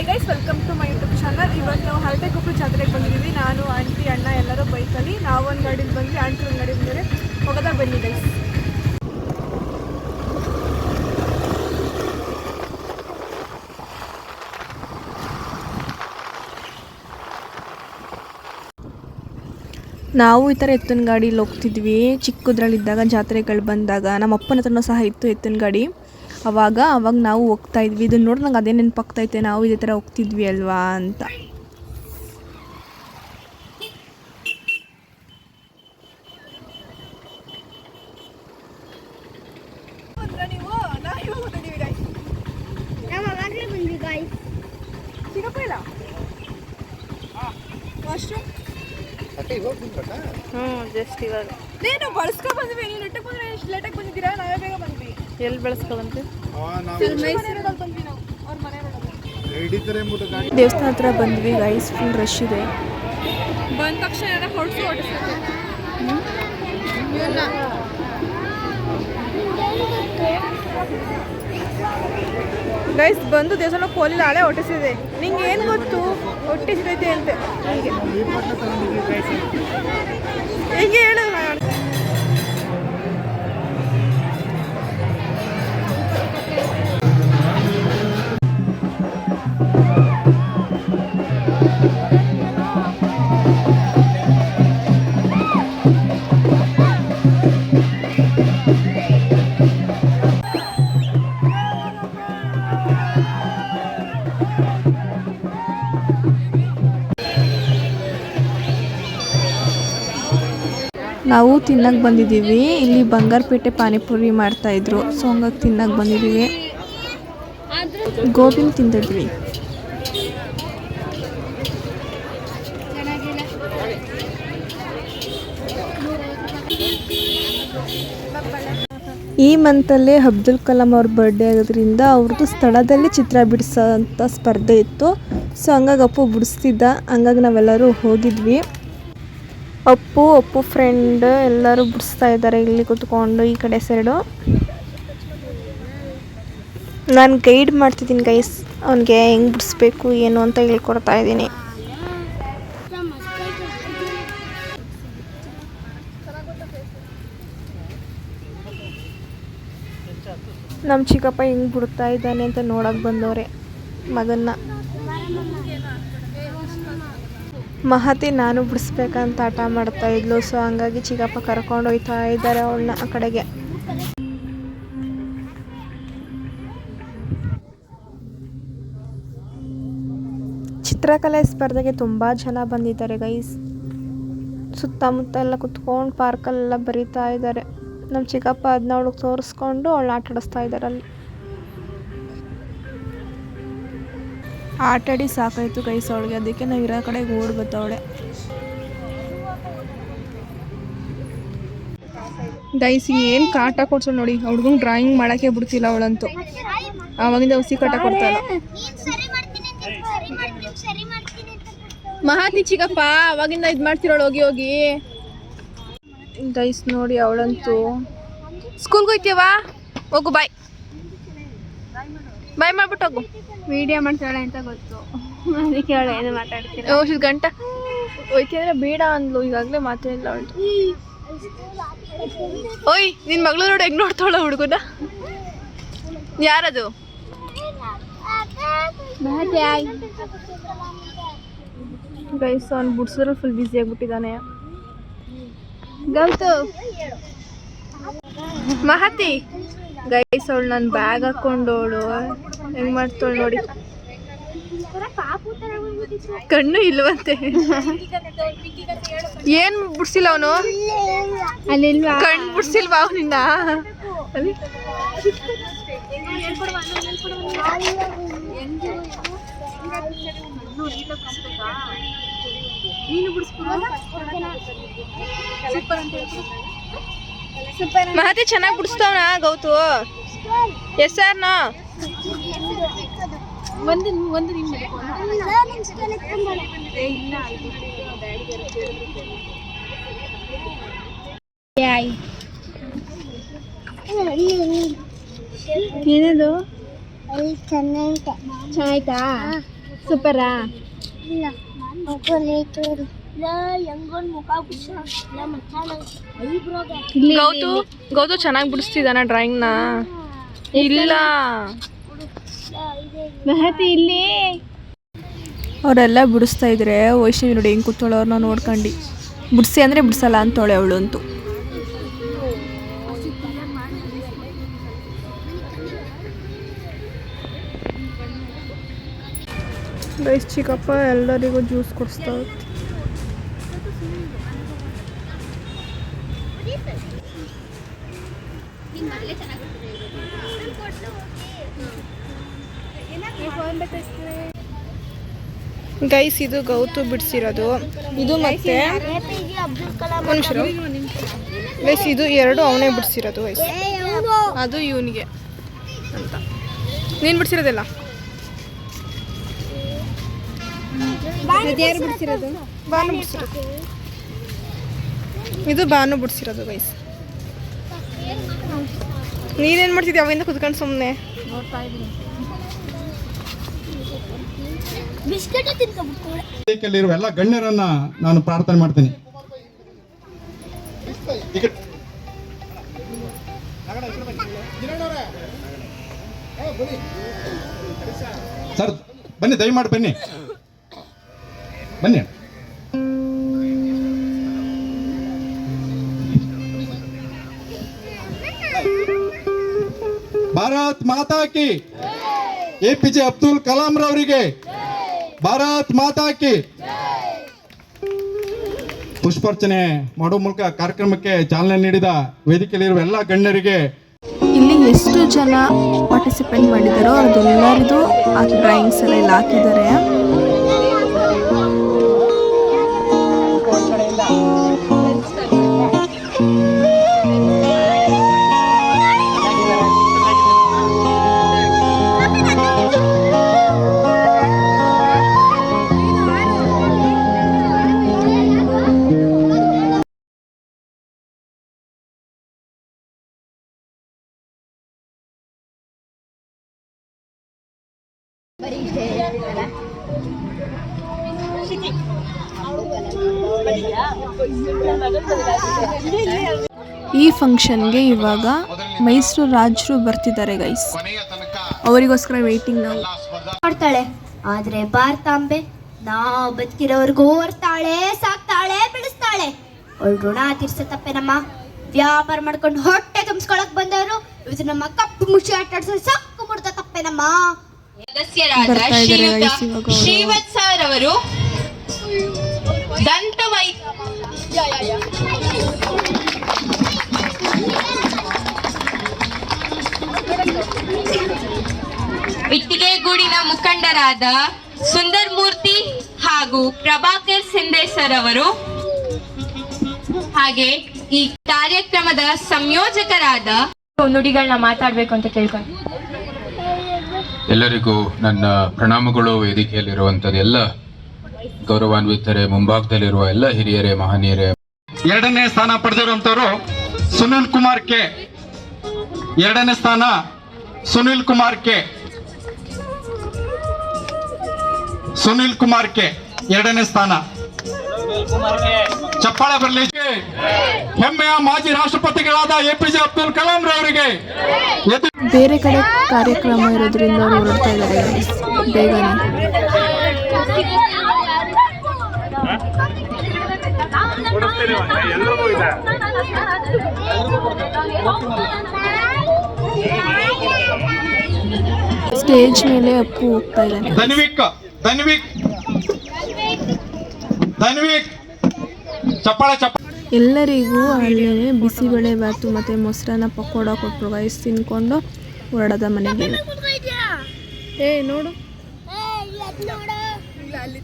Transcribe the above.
Hi guys, welcome to my YouTube channel. ಇವತ್ತು ನಾವು ಹರಟೆಕೊಪ್ಪಲು ಜಾತ್ರೆಗೆ ಬಂದಿದ್ದೀವಿ. ನಾನು, ಆಂಟಿ, ಅಣ್ಣ ಎಲ್ಲರೂ ಬೈಕಲ್ಲಿ. ನಾವೊಂದು ಗಾಡೀಲಿ ಬಂದ್ವಿ, ಆಂಟಿ ಒಂದು ಗಾಡಿ ಬಂದರೆ ಹೋಗೋದಾಗ ಬನ್ನಿ ಗೈಸ್. ನಾವು ಈ ಥರ ಎತ್ತಿನ ಗಾಡೀಲಿ ಹೋಗ್ತಿದ್ವಿ. ಚಿಕ್ಕದ್ರಲ್ಲಿದ್ದಾಗ ಜಾತ್ರೆಗಳು ಬಂದಾಗ ನಮ್ಮ ಅಪ್ಪನ ಹತ್ರನೂ ಸಹ ಇತ್ತು ಎತ್ತಿನ ಗಾಡಿ. ಅವಾಗ ನಾವು ಹೋಗ್ತಾ ಇದ್ವಿ. ಇದನ್ನ ನೋಡಿ ನಂಗೆ ಅದೇ ನೆನಪಾಗ್ತೈತೆ, ನಾವು ಇದೇ ಥರ ಹೋಗ್ತಿದ್ವಿ ಅಲ್ವಾ ಅಂತ. ಜಸ್ಟ್ ಇವಾಗ ನಾವು ಬಳಸ್ಕೊ ಬಂದ್ವಿ. ನೀವು ಲೇಟಾಗಿ ಬಂದ್ರೆ ಎಷ್ಟು ಲೇಟಾಗಿ ಬಂದಿದ್ದೀರಾ? ನಾವೇ ಬೇಗ ಬಂದ್ವಿ. ಎಲ್ಲಿ ಬಳಸ್ಕೊ ಬಂದ್ವಿ? ದೇವಸ್ಥಾನ ಹತ್ರ ಬಂದ್ವಿ ಗೈಸ್. ಫುಲ್ ರಶ್ ಇದೆ. ಬಂದ ತಕ್ಷಣ ಹೊಡ್ಸು ಹೊಡಿಸುತ್ತೆ ಗೈಸ್. ಬಂದು ದೇವಸ್ಥಾನಕ್ಕೆ ಹೋಲಿಲ್ಲ, ಹಳೆ ಹೊಟ್ಟಿಸಿದೆ. ನಿಂಗೆ ಏನು ಗೊತ್ತು ಹೊಟ್ಟಿಸಿದೈತೆ ಅಂತೆ? ಹೀಗೆ ಹೇಳು. ನಾವು ತಿನ್ನಕ್ಕೆ ಬಂದಿದ್ದೀವಿ. ಇಲ್ಲಿ ಬಂಗಾರಪೇಟೆ ಪಾನಿಪುರಿ ಮಾಡ್ತಾಯಿದ್ರು, ಸೊ ಹಂಗಾಗಿ ತಿನ್ನಕ್ಕೆ ಬಂದಿದ್ದೀವಿ. ಗೋಬಿನ ತಿಂದಿದ್ವಿ. ಈ ಮಂತಲ್ಲೇ ಅಬ್ದುಲ್ ಕಲಾಂ ಅವ್ರ ಬರ್ಡೇ ಆಗೋದ್ರಿಂದ ಅವ್ರದ್ದು ಸ್ಥಳದಲ್ಲಿ ಚಿತ್ರ ಬಿಡಿಸೋಂಥ ಸ್ಪರ್ಧೆ ಇತ್ತು. ಸೊ ಹಂಗಾಗಿ ಅಪ್ಪು ಬಿಡಿಸ್ತಿದ್ದ, ಹಂಗಾಗಿ ನಾವೆಲ್ಲರೂ ಹೋಗಿದ್ವಿ. ಅಪ್ಪು ಫ್ರೆಂಡ್ ಎಲ್ಲರೂ ಬಿಡಿಸ್ತಾ ಇದ್ದಾರೆ ಇಲ್ಲಿ ಕೂತ್ಕೊಂಡು ಈ ಕಡೆ ಸೈಡು. ನಾನು ಗೈಡ್ ಮಾಡ್ತಿದ್ದೀನಿ ಗೈಸ್, ಅವನಿಗೆ ಹೆಂಗೆ ಬಿಡಿಸ್ಬೇಕು ಏನು ಅಂತ ಹೇಳ್ಕೊಡ್ತಾ ಇದ್ದೀನಿ. ನಮ್ಮ ಚಿಕ್ಕಪ್ಪ ಹೆಂಗೆ ಬಿಡ್ತಾ ಇದ್ದಾನೆ ಅಂತ ನೋಡಕ್ಕೆ ಬಂದವ್ರೆ ಮಗನ್ನ. ಮಹತಿ ನಾನು ಬಿಡಿಸ್ಬೇಕಂತ ಆಟ ಮಾಡ್ತಾ ಇದ್ಲು. ಸೊ ಹಂಗಾಗಿ ಚಿಕ್ಕಪ್ಪ ಕರ್ಕೊಂಡು ಹೋಗ್ತಾ ಇದ್ದಾರೆ ಅವಳನ್ನ ಆ ಕಡೆಗೆ. ಚಿತ್ರಕಲೆ ಸ್ಪರ್ಧೆಗೆ ತುಂಬ ಜನ ಬಂದಿದ್ದಾರೆ ಗೈಸ್. ಸುತ್ತಮುತ್ತ ಎಲ್ಲ ಕುತ್ಕೊಂಡು ಪಾರ್ಕಲ್ಲೆಲ್ಲ ಬರೀತಾ ಇದ್ದಾರೆ. ನಮ್ಮ ಚಿಕ್ಕಪ್ಪ ಅದನ್ನ ಅವಳಿಗೆ ತೋರಿಸ್ಕೊಂಡು ಅವಳನ್ನ ಆಟ ಆಡಿಸ್ತಾ ಇದ್ದಾರೆ ಅಲ್ಲಿ. ಆಟಾಡಿ ಸಾಕಾಯಿತು ಗೈಸ್ ಅವಳಿಗೆ, ಅದಕ್ಕೆ ನಾವು ಇರೋ ಕಡೆಗೆ ಓಡಿ ಬತ್ತವಳೆ. ಗೈಸ್ ಏನು ಕಾಟ ಕೊಡ್ಸೋಳು ನೋಡಿ, ಹುಡುಗಂಗೆ ಡ್ರಾಯಿಂಗ್ ಮಾಡೋಕ್ಕೆ ಬಿಡ್ತಿಲ್ಲ ಅವಳಂತೂ. ಆವಾಗಿಂದ ಹುಸಿ ಕಾಟ ಕೊಡ್ತಾಯಿಲ್ಲ. ಮಹಾತಿ ಚಿಕ್ಕಪ್ಪ ಅವಾಗಿಂದ ಇದು ಮಾಡ್ತಿರೋಳು ಹೋಗಿ ಹೋಗಿ. ಗೈಸ್ ನೋಡಿ ಅವಳಂತೂ ಸ್ಕೂಲ್ಗೆ ಹೋಗ್ತೀವಾ? ಹೋಗು ಬಾಯ್ ಬಾಯ್ ಮಾಡ್ಬಿಟ್ಟು ಹೋಗು. ವಿಡಿಯೋ ಮಾಡ್ತಾಳೆ ಅಂತ ಗೊತ್ತು, ಅದಕ್ಕೆ ಅವಳು ಏನು ಮಾತಾಡ್ತೀರ. ಗಂಟ ಹೋಯ್ತಿದ್ರೆ ಬೇಡ ಅಂದ್ಲು, ಈಗಾಗಲೇ ಮಾತಾಡಿಲ್ಲ ಅವಳು. ಓಯ್ ನಿನ್ನ ಮಗಳು ನೋಡಿ ಹೆಂಗೆ ನೋಡ್ತಾಳ ಹುಡುಗನ. ಯಾರದು? ಗೈಸ್ ಅವ್ನು ಬಿಡ್ಸಿದ್ರೆ ಫುಲ್ ಬ್ಯುಸಿ ಆಗಿಬಿಟ್ಟಿದ್ದಾನೆ. ಗೌತು ಮಹತಿ ಗೈಸ್ ಅವಳು ನನ್ನ ಬ್ಯಾಗ್ ಹಾಕೊಂಡವಳು ಹೆಂಗ್ ಮಾಡ್ತಾಳು ನೋಡಿ. ಕಣ್ಣು ಇಲ್ವಂತೆ. ಏನ್ ಬಿಡ್ಸಿಲ್ಲ ಅವನು? ಕಣ್ಣು ಬಿಡ್ಸಿಲ್ವಾ ಅವನಿಂದ? ಮಹತಿ ಚೆನ್ನಾಗಿ ಬಿಡಿಸ್ತಾವನ ಗೌತು. ಎಸ್ ಸರ್ ನಾ ಒಂದು ಏನದು ಚೆನ್ನಾಯ್ತಾ? ಸೂಪರಾ? ಇಲ್ಲಿ ಗೌತು ಚೆನ್ನಾಗಿ ಬಿಡಿಸ್ತಿದ್ದಾನ ಡ್ರಾಯಿಂಗ್ನ. ಇಲ್ಲ ಮೆಹತಿ ಇಲ್ಲಿ ಅವರೆಲ್ಲ ಬಿಡಿಸ್ತಾ ಇದ್ರೆ ವೈಷ್ಣವಿ ನೋಡಿ ಹೆಂಗೆ ಕೂತ್ಕೊಳ್ಳೋ ಅವ್ರನ್ನ ನೋಡ್ಕೊಂಡು ಬಿಡಿಸಿ ಅಂದರೆ ಬಿಡಿಸಲ್ಲ ಅಂತವಳೆ ಅವಳು ಅಂತೂ. ಗೈಸ್ ಚಿಕ್ಕಪ್ಪ ಎಲ್ಲರಿಗೂ ಜ್ಯೂಸ್ ಕೊಡಿಸ್ತಾ ಇತ್ತು. ಗೈಸ್ ಇದು ಗೌತು ಬಿಡಿಸಿರೋದು, ಇದು ಮತ್ತೆ ಮನುಷ್ಯರು ಗೈಸ್ ಇದು ಎರಡು ಅವನೇ ಬಿಡಿಸಿರೋದು ಗೈಸ್, ಅದು ಇವನಿಗೆ ಅಂತ. ನೀನು ಬಿಡಿಸಿರೋದಿಲ್ಲ? ಯಾರು ಬಿಡಿಸಿರೋದು? ಬಾನು ಬಿಡಿಸಿರೋದು. ಇದು ಬಾನು ಬಿಡಿಸಿರೋದು ಗೈಸ್. ನೀನೇನು ಮಾಡ್ತಿದ್ದೆ ಅವಾಗಿಂದ ಕುತ್ಕೊಂಡು ಸುಮ್ಮನೆ? ವೇದಿಕೆಯಲ್ಲಿರುವ ಎಲ್ಲ ಗಣ್ಯರನ್ನ ನಾನು ಪ್ರಾರ್ಥನೆ ಮಾಡ್ತೀನಿ. ಸರ್ ಬನ್ನಿ, ದಯಮಾಡಿ ಬನ್ನಿ ಬನ್ನಿ. ಭಾರತ್ ಮಾತಾ ಕಿ, APJ ಅಬ್ದುಲ್ ಕಲಾಂ ರವರಿಗೆ ಭಾರತ್ ಮಾತಾ ಕಿ. ಪುಷ್ಪಾರ್ಚನೆ ಮಾಡುವ ಮೂಲಕ ಕಾರ್ಯಕ್ರಮಕ್ಕೆ ಚಾಲನೆ ನೀಡಿದ ವೇದಿಕೆಯಲ್ಲಿರುವ ಎಲ್ಲ ಗಣ್ಯರಿಗೆ, ಇಲ್ಲಿ ಎಷ್ಟು ಜನ ಪಾರ್ಟಿಸಿಪೇಟ್ ಮಾಡಿದಾರೋ ಅದೆಲ್ಲರಿಗೂ ಆ ಡ್ರಾಯಿಂಗ್ಸ್ ಎಲ್ಲ ಇಲ್ಲಿ ಹಾಕಿದ್ದಾರೆ. ಈ ಫಂಕ್ಷನ್ಗೆ ಇವಾಗ ಮೈಸೂರು ರಾಜರು ಬರ್ತಿದ್ದಾರೆ ಗೈಸ್, ಅವರಿಗೋಸ್ಕರ ವೇಟಿಂಗ್ ನಾವು. ಮಾಡ್ತಾಳೆ ಆದ್ರೆ ಭಾರತಾಂಬೆ ನಾವು ಬದುಕಿರೋರ್ಗೂ ಓರ್ತಾಳೆ, ಸಾಕ್ತಾಳೆ, ಬೆಳೆಸ್ತಾಳೆ. ಅವಳು ಋಣ ತೀರ್ಸತ್ತಪ್ಪೇನಮ್ಮ. ವ್ಯಾಪಾರ ಮಾಡ್ಕೊಂಡು ಹೊಟ್ಟೆ ತುಂಬಿಸ್ಕೊಳಕ್ ಬಂದವರು ಇವತ್ತು ನಮ್ಮ ಕಪ್ಪು ಮುಚ್ಚಿ ಆಟಾಡ್ಸೋ ಸಾಕು ಮುಡ್ದ ತಪ್ಪೇನಮ್ಮ. ಸದಸ್ಯರಾದ ಶ್ರೀಯುತ ಶ್ರೀವತ್ಸ ರವರು ಇಟ್ಟಿಗೆಗೂಡಿನ ಮುಖಂಡರಾದ ಸುಂದರ್ ಮೂರ್ತಿ ಹಾಗೂ ಪ್ರಭಾಕರ್ ಸಿಂಧೆ ಸರ್ ಅವರು, ಹಾಗೆ ಈ ಕಾರ್ಯಕ್ರಮದ ಸಂಯೋಜಕರಾದ ನುಡಿಗಳನ್ನ ಮಾತಾಡ್ಬೇಕು ಅಂತ ಕೇಳ್ಕೊಂಡು. ಎಲ್ಲರಿಗೂ ನನ್ನ ಪ್ರಣಾಮಗಳು. ವೇದಿಕೆಯಲ್ಲಿರುವಂಥದ್ದು ಎಲ್ಲ ಗೌರವಾನ್ವಿತರೆ, ಮುಂಭಾಗದಲ್ಲಿರುವ ಎಲ್ಲ ಹಿರಿಯರೇ, ಮಹನೀಯರೇ. ಎರಡನೇ ಸ್ಥಾನ ಪಡೆದಿರುವಂತವರು ಸುನಿಲ್ ಕುಮಾರ್ ಕೆ. ಎರಡನೇ ಸ್ಥಾನ ಸುನಿಲ್ ಕುಮಾರ್ ಕೆ. ಸುನಿಲ್ ಕುಮಾರ್ ಕೆ ಎರಡನೇ ಸ್ಥಾನ. ಚಪ್ಪಾಳೆ ಬರಲಿ. ಹೆಮ್ಮೆಯ ಮಾಜಿ ರಾಷ್ಟ್ರಪತಿಗಳಾದ APJ ಅಬ್ದುಲ್ ಕಲಾಂ ರವರಿಗೆ. ಬೇರೆ ಕಡೆ ಕಾರ್ಯಕ್ರಮ ಇರೋದ್ರಿಂದ ಅವ್ರು ಹೊರಡ್ತಾ ಇದ್ದಾರೆ ಬೇಗನೆ. ಸ್ಟೇಜ್ ಮೇಲೆ ಅಪ್ಪು ಹೋಗ್ತಾ ಇದ್ದಾನೆ. ಚಪ್ಪಾಳೆ. ಎಲ್ಲರಿಗೂ ಅಲ್ಲೇ ಬಿಸಿಬೇಳೆ ಬಾತು ಮತ್ತು ಮೊಸರನ್ನ ಪಕೋಡ ಕೊಟ್ಟರು ಗೈಸ್. ತಿನ್ಕೊಂಡು ಹೊರಡದ ಮನೆಗೆ. ನೋಡು ಅಲ್ಲಿ